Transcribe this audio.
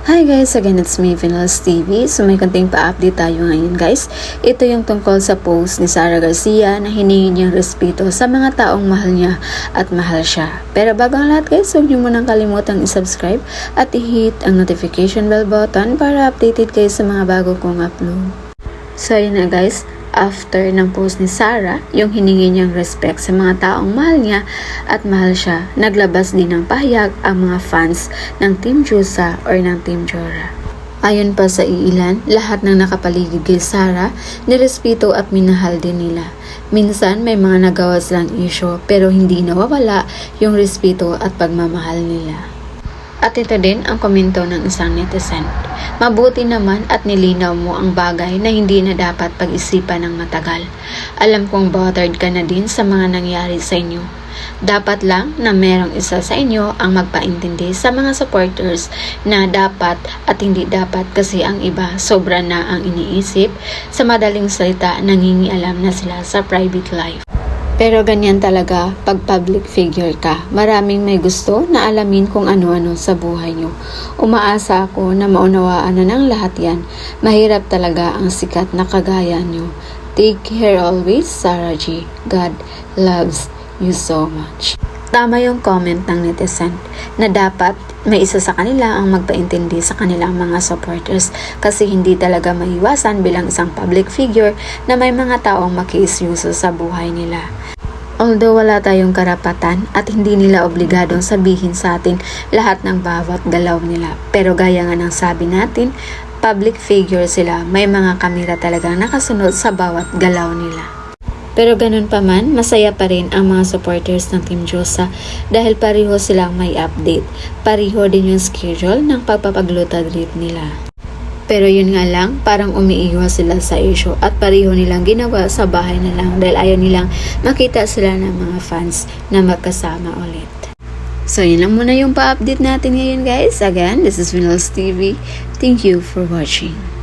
Hi guys, again it's me, Vinals TV. So may konting pa-update tayo ngayon guys. Ito yung tungkol sa post ni Sara Garcia na hiningi niyang respeto sa mga taong mahal niya at mahal siya. Pero bago ang lahat guys, huwag niyo munang kalimutang i-subscribe at i-hit ang notification bell button para updated kayo sa mga bago kong upload. So yun na guys, after ng post ni Sara, yung hiningi niyang respect sa mga taong mahal niya at mahal siya, naglabas din ng pahayag ang mga fans ng Team Jusa or ng Team Jora. Ayon pa sa iilan, lahat ng nakapaligid kay Sara, nirespeto at minahal din nila. Minsan may mga nagawa silang issue pero hindi nawawala yung respeto at pagmamahal nila. At ito din ang komento ng isang netizen. Mabuti naman at nilinaw mo ang bagay na hindi na dapat pag-isipan ng matagal. Alam kong bothered ka na din sa mga nangyari sa inyo. Dapat lang na merong isa sa inyo ang magpaintindi sa mga supporters na dapat at hindi dapat kasi ang iba sobra na ang iniisip. Sa madaling salita, nangingialam na sila sa private life. Pero ganyan talaga pag public figure ka. Maraming may gusto na alamin kung ano-ano sa buhay nyo. Umaasa ako na maunawaan na ng lahat yan. Mahirap talaga ang sikat na kagaya nyo. Take care always, Sarah G. God loves you so much. Tama yung comment ng netizen na dapat may isa sa kanila ang magpaintindi sa kanilang mga supporters kasi hindi talaga maiwasan bilang isang public figure na may mga taong makiisyuso sa buhay nila. Although wala tayong karapatan at hindi nila obligadong sabihin sa atin lahat ng bawat galaw nila. Pero gaya nga ng sabi natin, public figure sila, may mga kamera talagang nakasunod sa bawat galaw nila. Pero ganun pa man, masaya pa rin ang mga supporters ng Team Jusa dahil pareho silang may update. Pareho din yung schedule ng pagpapaglutad trip nila. Pero yun nga lang, parang umiiwas sila sa issue at pareho nilang ginawa sa bahay na lang dahil ayaw nilang makita sila ng mga fans na magkasama ulit. So yun lang muna yung pa-update natin ngayon guys. Again, this is Vinals TV. Thank you for watching.